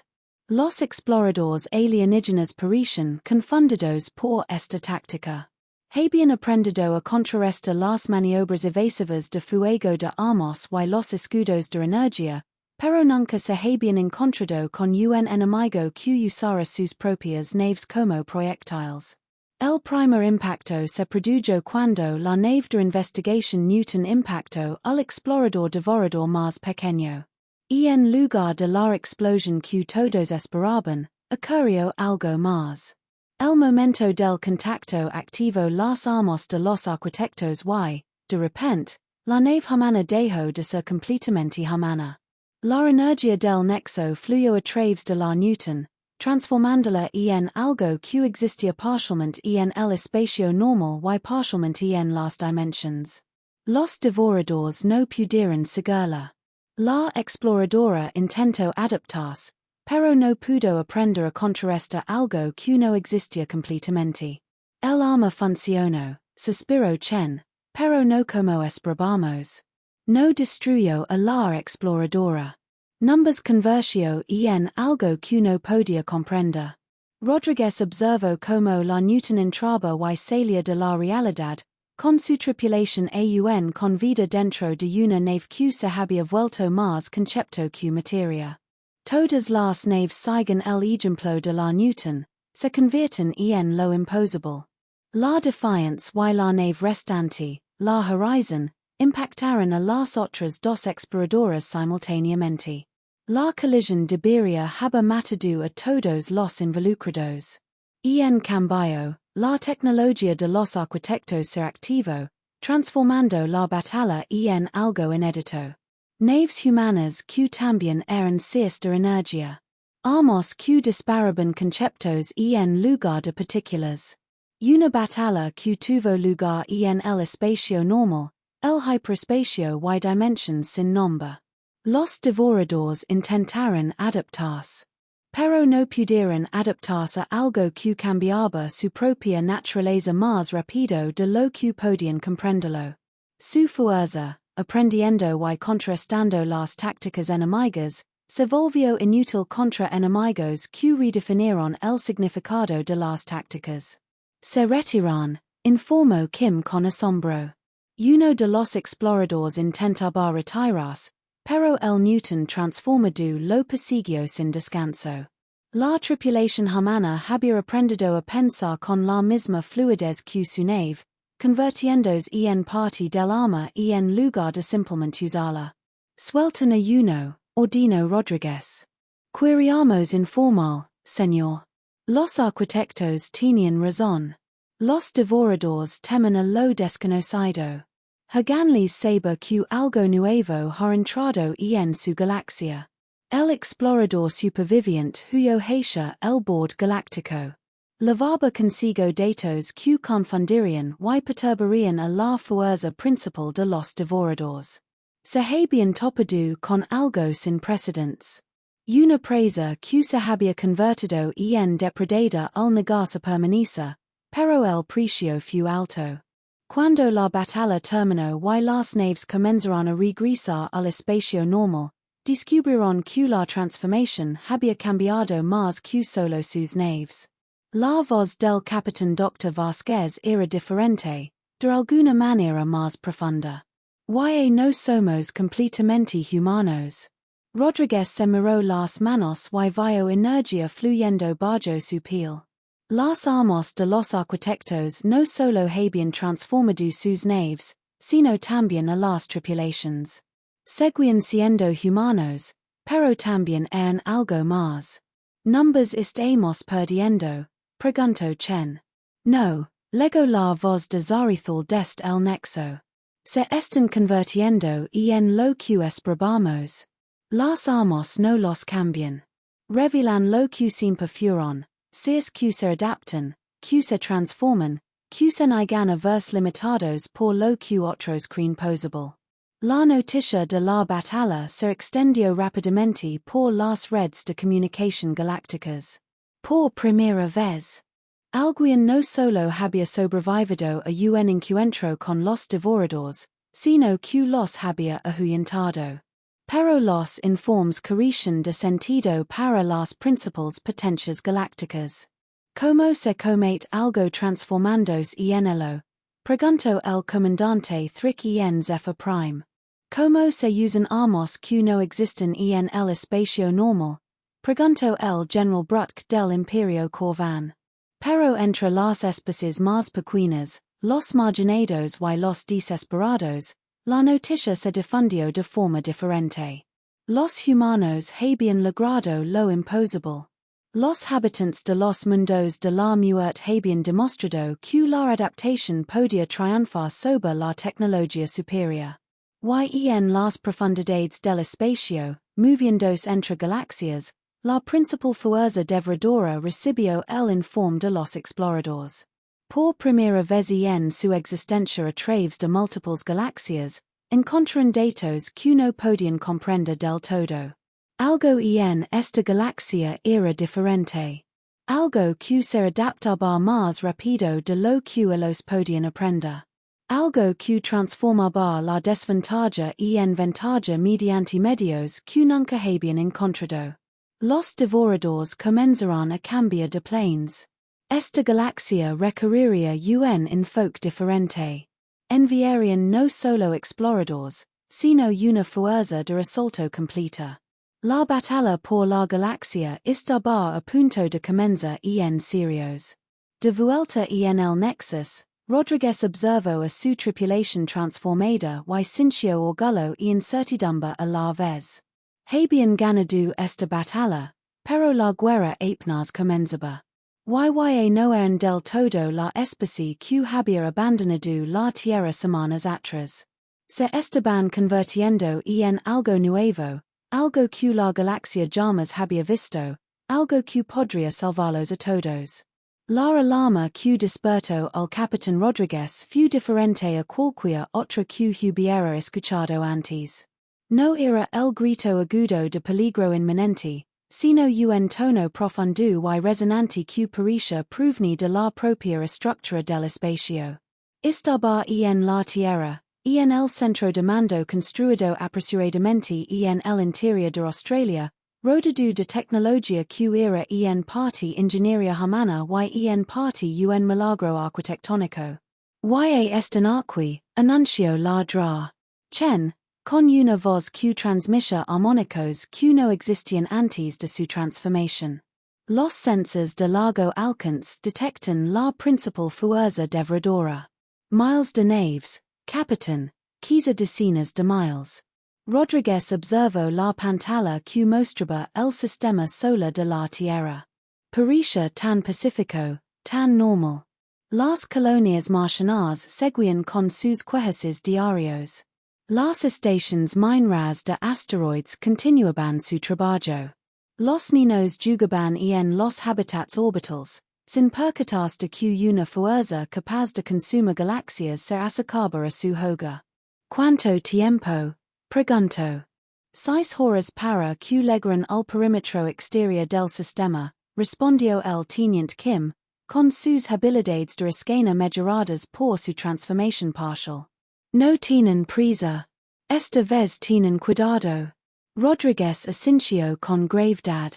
Los exploradores alienígenas parecían confundidos por esta táctica. Habían aprendido a contrarrestar las maniobras evasivas de fuego de armas y los escudos de energía, pero nunca se habían encontrado con un enemigo que usara sus propias naves como proyectiles. El primer impacto se produjo cuando la nave de investigación Newton impactó al explorador devorador más pequeño. Y en lugar de la explosión que todos esperaban, ocurrió algo más. El momento del contacto activó las armas de los arquitectos y, de repente, la nave humana dejó de ser completamente humana. La energía del nexo fluyó a través de la Newton, transformándola en algo que existía parcialmente en el espacio normal y parcialmente en las dimensiones. Los devoradores no pudieron seguirla. La exploradora intentó adaptarse, pero no pudo aprender a contrarrestar algo que no existía completamente. El arma funcionó, suspiró Chen, pero no como esperábamos. No destruyó a la exploradora. Numbers convirtió en algo que no podía comprender. Rodríguez observó como la Newton entraba y salía de la realidad, con su tripulación aún con vida dentro de una nave que se había vuelto más concepto que materia. Todas las naves siguen el ejemplo de la Newton, se convierten en lo imposible. La defiance y la nave restante, la horizon, impactaron a las otras dos exploradoras simultáneamente. La colisión debería haber matado a todos los involucrados. En cambio, la tecnología de los arquitectos se activó, transformando la batalla en algo inédito. Naves humanas que también eran seres de energía. Armas que disparaban conceptos en lugar de partículas. Una batalla que tuvo lugar en el espacio normal, el hiperespacio y dimensions sin nombre. Los devoradores intentaron adaptarse. Pero no pudieron adaptarse a algo que cambiaba su propia naturaleza más rápido de lo que podían comprenderlo. Su fuerza, aprendiendo y contrastando las tácticas enemigas, se volvió inútil contra enemigos que redefinieron el significado de las tácticas. Se retiran, informó Kim con asombro. Uno de los exploradores intentaba retirarse, pero el Newton transformado lo persiguió sin descanso. La tripulación humana había aprendido a pensar con la misma fluidez que su nave, convirtiéndose en parte del arma en lugar de simplemente usarla. Sueltan a uno, ordenó Rodríguez. Queríamos informal, señor. Los arquitectos tenían razón. Los devoradores temen a lo desconocido. Haganles saber que algo nuevo ha entrado en su galaxia. El explorador superviviente huyo hacia el borde galáctico. Levaba consigo datos que confundirían y perturbarían a la fuerza principal de los devoradores. Se habían topado con algo sin precedentes. Una presa que se había convertido en depredador al negarse permanecer, pero el precio fue alto. Cuando la batalla terminó y las naves comenzaron a regresar al espacio normal, descubrieron que la transformación había cambiado más que solo sus naves. La voz del capitán Dr. Vázquez era diferente, de alguna manera más profunda. Y no somos completamente humanos. Rodríguez se miró las manos y vio energía fluyendo bajo su piel. Las armas de los arquitectos no solo habían transformado sus naves, sino también a las tripulaciones. Seguían siendo humanos, pero también eran algo más. ¿Numbers estamos perdiendo? Preguntó Chen. No, legó la voz de Zarethal desde el nexo. Se están convirtiendo en lo que esperábamos. Las armas no los cambian. Revelan lo que siempre fueron, seres que se adaptan, que se transforman, que se niegan a verse limitados por lo que otros creen posible. La noticia de la batalla se extendió rápidamente por las redes de comunicación galácticas. Por primera vez, alguien no solo había sobrevivido a un encuentro con los devoradores, sino que los había ahuyentado. Pero los informes carecen de sentido para las principales potencias galácticas. ¿Cómo se comete algo transformándose en ello? Preguntó el comandante Thrick en Zephyr Prime. ¿Cómo se usan armas que no existen en el espacio normal? Preguntó el general Brutk del Imperio Corvan. Pero entre las especies más pequeñas, los marginados y los desesperados, la noticia se difundió de forma diferente. Los humanos habían logrado lo imposible. Los habitantes de los mundos de la muerte habían demostrado que la adaptación podía triunfar sobre la tecnología superior. Y en las profundidades del espacio, moviéndose entre galaxias, la principal fuerza devoradora recibió el informe de los exploradores. Por primera vez en su existencia a través de múltiples galaxias, encontraron datos que no podían comprender del todo. Algo en esta galaxia era diferente. Algo que se adaptaba más rápido de lo que ellos podían aprender. Algo que transformaba la desventaja en ventaja mediante medios que nunca habían encontrado. Los devoradores comenzaron a cambiar de planes. Esta galaxia requeriría un enfoque diferente. Enviarían no solo exploradores, sino una fuerza de asalto completa. La batalla por la galaxia estaba a punto de comenzar en serios. De vuelta en el nexus, Rodriguez observó a su tripulación transformada y sintió orgullo y incertidumbre a la vez. Habían ganado esta batalla, pero la guerra apenas comenzaba. No eran del todo la especie que había abandonado la Tierra semanas atrás. Se estaban convirtiendo en algo nuevo, algo que la galaxia jamás había visto, algo que podría salvarlos a todos. La alarma que despertó al capitán Rodriguez fue diferente a cualquier otra que hubiera escuchado antes. No era el grito agudo de peligro inminente, sino un tono profundo y resonante que parecía provenir de la propia estructura del espacio. Estaba en la Tierra, en el centro de mando construido apresuradamente en el interior de Australia, rodeado de tecnología que era en parte ingeniería humana y en parte un milagro arquitectónico. Estan aquí, anunció la dra. Chen, con una voz que transmitía armónicos que no existían antes de su transformación. Los sensores de largo alcance detectan la principal fuerza devredora. Miles de naves, capitán, quizá decenas de miles. Rodriguez observó la pantalla que mostraba el sistema solar de la Tierra. Parecía tan pacífico, tan normal. Las colonias marcianas seguían con sus quehaces diarios. Las estaciones mineras de asteroides continuaban su trabajo. Los niños jugaban en los habitats orbitales, sin percatarse de que una fuerza capaz de consumir galaxias se acercaba a su hogar. ¿Cuánto tiempo? Preguntó. 6 horas para que llegaran al perímetro exterior del sistema, respondió el teniente Kim, con sus habilidades de escena mejoradas por su transformación parcial. No tienen prisa. Esta vez tienen cuidado. Rodriguez asintió con gravedad.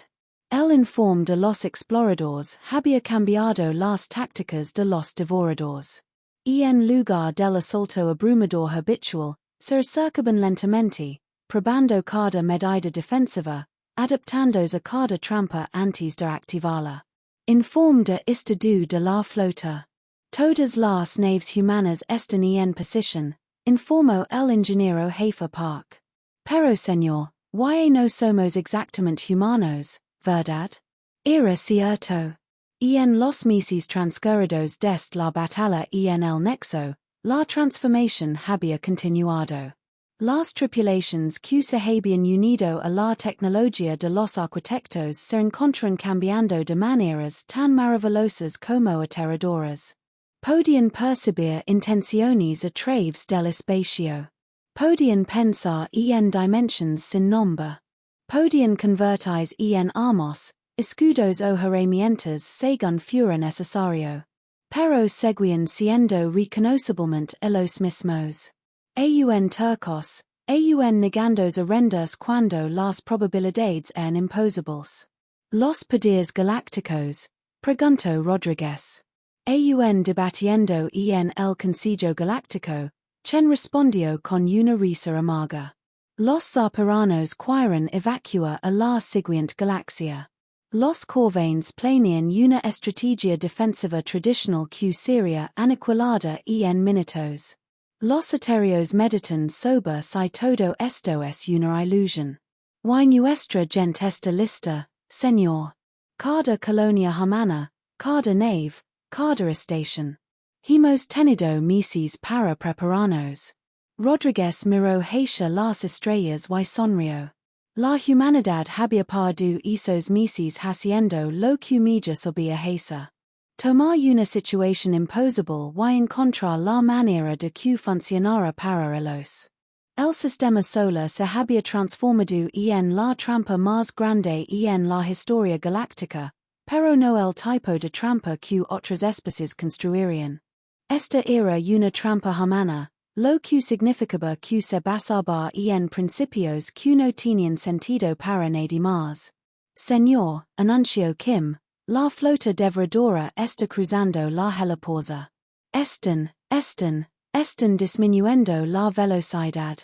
El informe de los exploradores había cambiado las tácticas de los devoradores. En lugar del asalto abrumador habitual, se acercaban lentamente, probando cada medida defensiva, adaptándose a cada trampa antes de activarla. Informe de estado de la flota. Todas las naves humanas están en posición, informó el ingeniero jefe Park. Pero señor, no somos exactamente humanos, ¿verdad? Era cierto. En los meses transcurridos desde la batalla en el nexo, la transformación había continuado. Las tripulaciones que se habían unido a la tecnología de los arquitectos se encontraron cambiando de maneras tan maravillosas como aterradoras. Podían percibir intenciones a través del espacio. Podían pensar en dimensiones sin nombre. Podían convertirse en armas, escudos o herramientas según fuera necesario. Pero seguían siendo reconociblemente los mismos. Aun turcos, aun negándose a rendirse cuando las probabilidades eran imposibles. Los poderes galácticos, preguntó Rodriguez. Aun debatiendo en el Consejo Galáctico, Chen respondió con una risa amarga. Los zarparanos quieren evacuar a la siguiente galaxia. Los corvanes planean una estrategia defensiva tradicional que sería aniquilada en minutos. Los etéreos meditan sobre si todo esto es una ilusión. Nuestra gente está lista, señor. Cada colonia humana, cada nave, cada estación. Hemos tenido meses para prepararnos. Rodriguez miró hacia las estrellas y sonrió. La humanidad había perdido esos meses haciendo lo que mejor sabía hacer. Tomar una situación imposible y encontrar la manera de que funcionara para ellos. El sistema solar se había transformado en la trampa más grande en la historia galáctica, pero no el tipo de trampa que otras especies construirían. Esta era una trampa humana, lo que significaba que se basaba en principios que no tenían sentido para nadie más. Señor, anunció Kim, la flota devredora está cruzando la heliporza. Están disminuyendo la velocidad.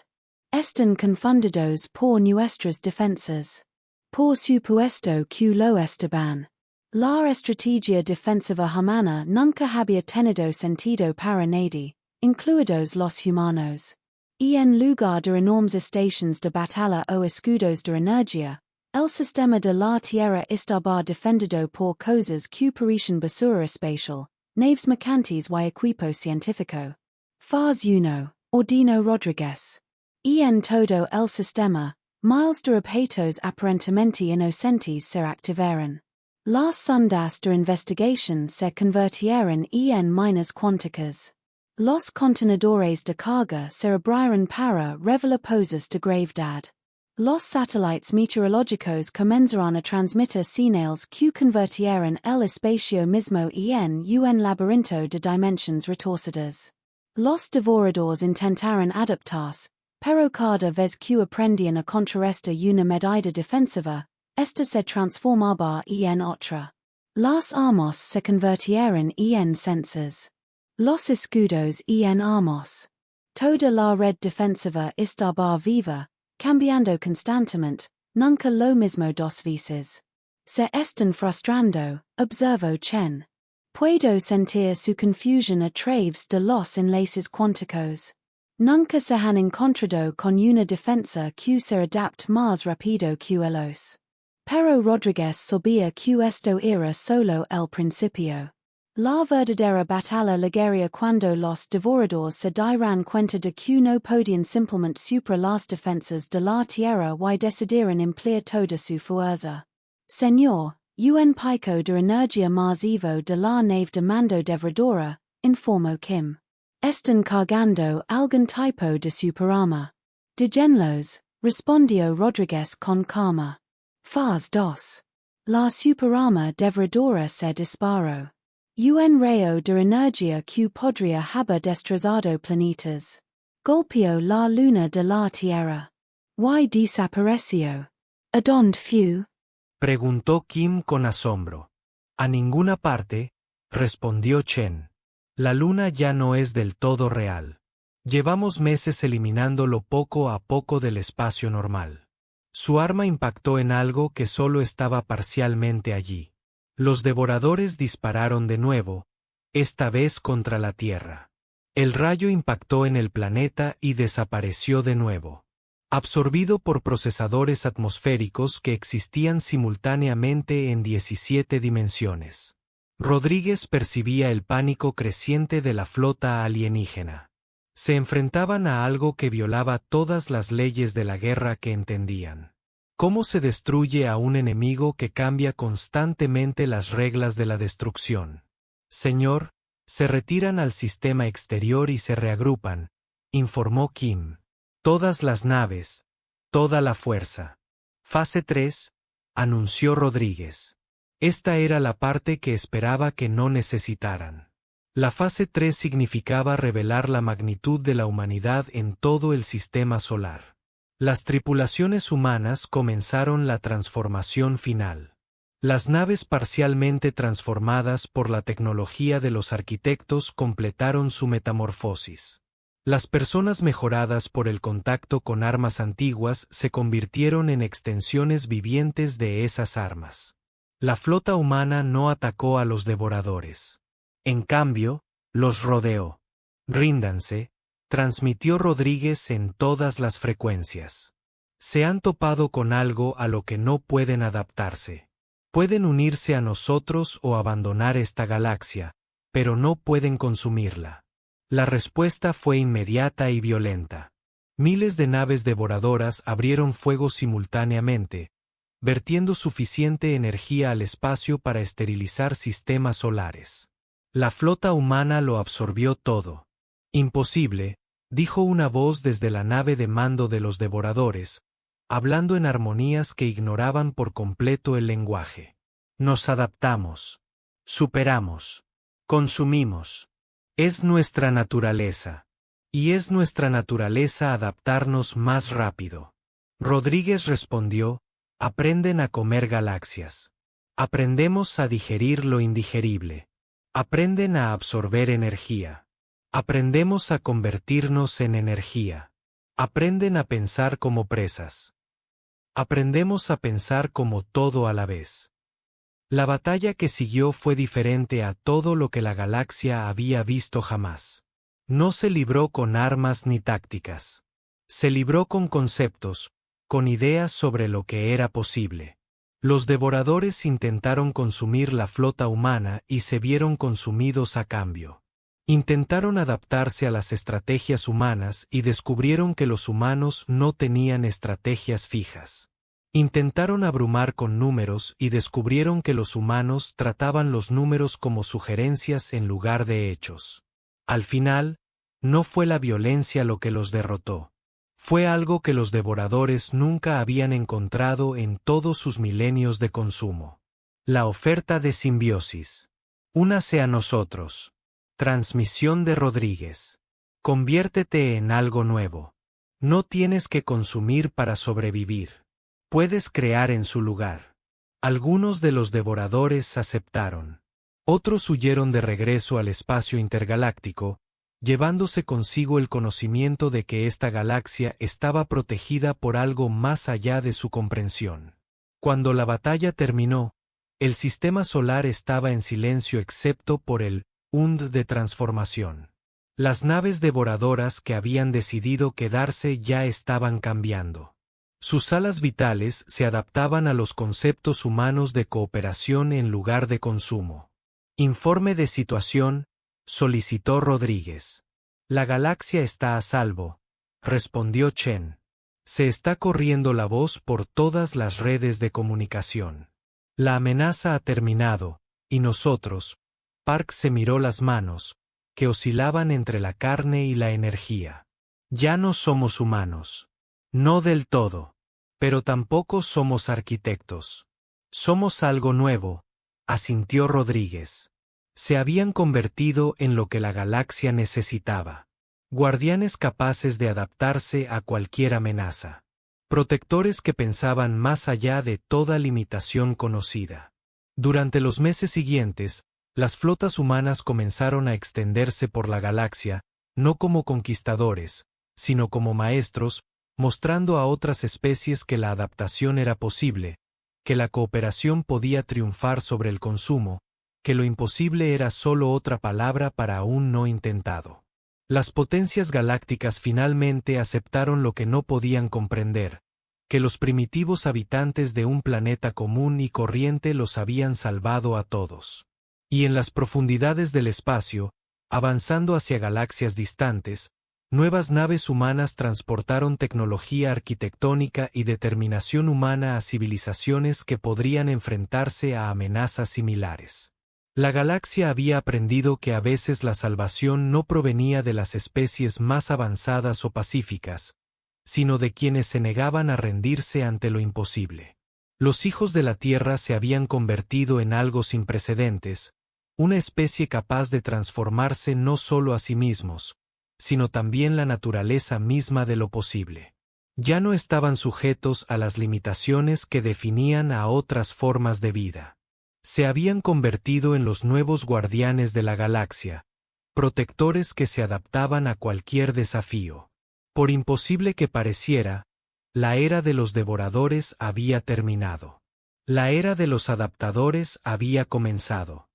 Están confundidos por nuestras defensas. Por supuesto que lo estaban. La estrategia defensiva humana nunca había tenido sentido para nadie, incluidos los humanos. En lugar de enormes estaciones de batalla o escudos de energía, el sistema de la Tierra estaba defendido por cosas que parecían basura espacial, naves mercantes y equipo científico. Faz uno, ordeno Rodríguez. En todo el sistema, miles de objetos aparentemente inocentes se activaron. Las sondas de investigación se convirtieron en minas cuánticas. Los contenedores de carga se abrieron para revelar poses de gravedad. Los satélites meteorológicos comenzaron a transmitir señales que convirtieron el espacio mismo en un laberinto de dimensiones retorcidas. Los devoradores intentaron adaptarse, pero cada vez que aprendían a contrarrestar una medida defensiva, esta se transformaba en otra. Las armas se convirtieron en sensores. Los escudos en armas. Toda la red defensiva estaba viva, cambiando constantemente, nunca lo mismo dos veces. Se están frustrando, observo Chen. Puedo sentir su confusión a través de los enlaces cuánticos. Nunca se han encontrado con una defensa que se adapte más rápido que ellos. Pero Rodríguez sabía que esto era solo el principio. La verdadera batalla llegaría cuando los devoradores se dieran cuenta de que no podían simplemente superar las defensas de la Tierra y decidieran emplear toda su fuerza. Señor, un pico de energía masivo de la nave de mando devoradora, informó Kim. Están cargando algún tipo de superarma. Déjenlos, respondió Rodríguez con calma. Faz dos. La superarma devoradora se disparó. Un rayo de energía que podría haber destrozado planetas. Golpeó la luna de la Tierra. Y desapareció. ¿A dónde fue? Preguntó Kim con asombro. A ninguna parte, respondió Chen. La luna ya no es del todo real. Llevamos meses eliminándolo poco a poco del espacio normal. Su arma impactó en algo que solo estaba parcialmente allí. Los devoradores dispararon de nuevo, esta vez contra la Tierra. El rayo impactó en el planeta y desapareció de nuevo. Absorbido por procesadores atmosféricos que existían simultáneamente en 17 dimensiones. Rodríguez percibía el pánico creciente de la flota alienígena. Se enfrentaban a algo que violaba todas las leyes de la guerra que entendían. ¿Cómo se destruye a un enemigo que cambia constantemente las reglas de la destrucción? Señor, se retiran al sistema exterior y se reagrupan, informó Kim. Todas las naves, toda la fuerza. Fase 3, anunció Rodríguez. Esta era la parte que esperaba que no necesitaran. La fase 3 significaba revelar la magnitud de la humanidad en todo el sistema solar. Las tripulaciones humanas comenzaron la transformación final. Las naves parcialmente transformadas por la tecnología de los arquitectos completaron su metamorfosis. Las personas mejoradas por el contacto con armas antiguas se convirtieron en extensiones vivientes de esas armas. La flota humana no atacó a los devoradores. En cambio, los rodeó. Ríndanse, transmitió Rodríguez en todas las frecuencias. Se han topado con algo a lo que no pueden adaptarse. Pueden unirse a nosotros o abandonar esta galaxia, pero no pueden consumirla. La respuesta fue inmediata y violenta. Miles de naves devoradoras abrieron fuego simultáneamente, vertiendo suficiente energía al espacio para esterilizar sistemas solares. La flota humana lo absorbió todo. Imposible, dijo una voz desde la nave de mando de los devoradores, hablando en armonías que ignoraban por completo el lenguaje. Nos adaptamos. Superamos. Consumimos. Es nuestra naturaleza. Y es nuestra naturaleza adaptarnos más rápido. Rodríguez respondió, aprenden a comer galaxias. Aprendemos a digerir lo indigerible. Aprenden a absorber energía. Aprendemos a convertirnos en energía. Aprenden a pensar como presas. Aprendemos a pensar como todo a la vez. La batalla que siguió fue diferente a todo lo que la galaxia había visto jamás. No se libró con armas ni tácticas. Se libró con conceptos, con ideas sobre lo que era posible. Los devoradores intentaron consumir la flota humana y se vieron consumidos a cambio. Intentaron adaptarse a las estrategias humanas y descubrieron que los humanos no tenían estrategias fijas. Intentaron abrumar con números y descubrieron que los humanos trataban los números como sugerencias en lugar de hechos. Al final, no fue la violencia lo que los derrotó. Fue algo que los devoradores nunca habían encontrado en todos sus milenios de consumo. La oferta de simbiosis. Únase a nosotros. Transmisión de Rodríguez. Conviértete en algo nuevo. No tienes que consumir para sobrevivir. Puedes crear en su lugar. Algunos de los devoradores aceptaron. Otros huyeron de regreso al espacio intergaláctico, llevándose consigo el conocimiento de que esta galaxia estaba protegida por algo más allá de su comprensión. Cuando la batalla terminó, el sistema solar estaba en silencio excepto por el und de transformación. Las naves devoradoras que habían decidido quedarse ya estaban cambiando. Sus alas vitales se adaptaban a los conceptos humanos de cooperación en lugar de consumo. Informe de situación, solicitó Rodríguez. La galaxia está a salvo, respondió Chen. Se está corriendo la voz por todas las redes de comunicación. La amenaza ha terminado, y nosotros, Park se miró las manos, que oscilaban entre la carne y la energía. Ya no somos humanos. No del todo. Pero tampoco somos arquitectos. Somos algo nuevo, asintió Rodríguez. Se habían convertido en lo que la galaxia necesitaba. Guardianes capaces de adaptarse a cualquier amenaza. Protectores que pensaban más allá de toda limitación conocida. Durante los meses siguientes, las flotas humanas comenzaron a extenderse por la galaxia, no como conquistadores, sino como maestros, mostrando a otras especies que la adaptación era posible, que la cooperación podía triunfar sobre el consumo, que lo imposible era solo otra palabra para un no intentado. Las potencias galácticas finalmente aceptaron lo que no podían comprender, que los primitivos habitantes de un planeta común y corriente los habían salvado a todos. Y en las profundidades del espacio, avanzando hacia galaxias distantes, nuevas naves humanas transportaron tecnología arquitectónica y determinación humana a civilizaciones que podrían enfrentarse a amenazas similares. La galaxia había aprendido que a veces la salvación no provenía de las especies más avanzadas o pacíficas, sino de quienes se negaban a rendirse ante lo imposible. Los hijos de la Tierra se habían convertido en algo sin precedentes, una especie capaz de transformarse no solo a sí mismos, sino también la naturaleza misma de lo posible. Ya no estaban sujetos a las limitaciones que definían a otras formas de vida. Se habían convertido en los nuevos guardianes de la galaxia, protectores que se adaptaban a cualquier desafío. Por imposible que pareciera, la era de los devoradores había terminado. La era de los adaptadores había comenzado.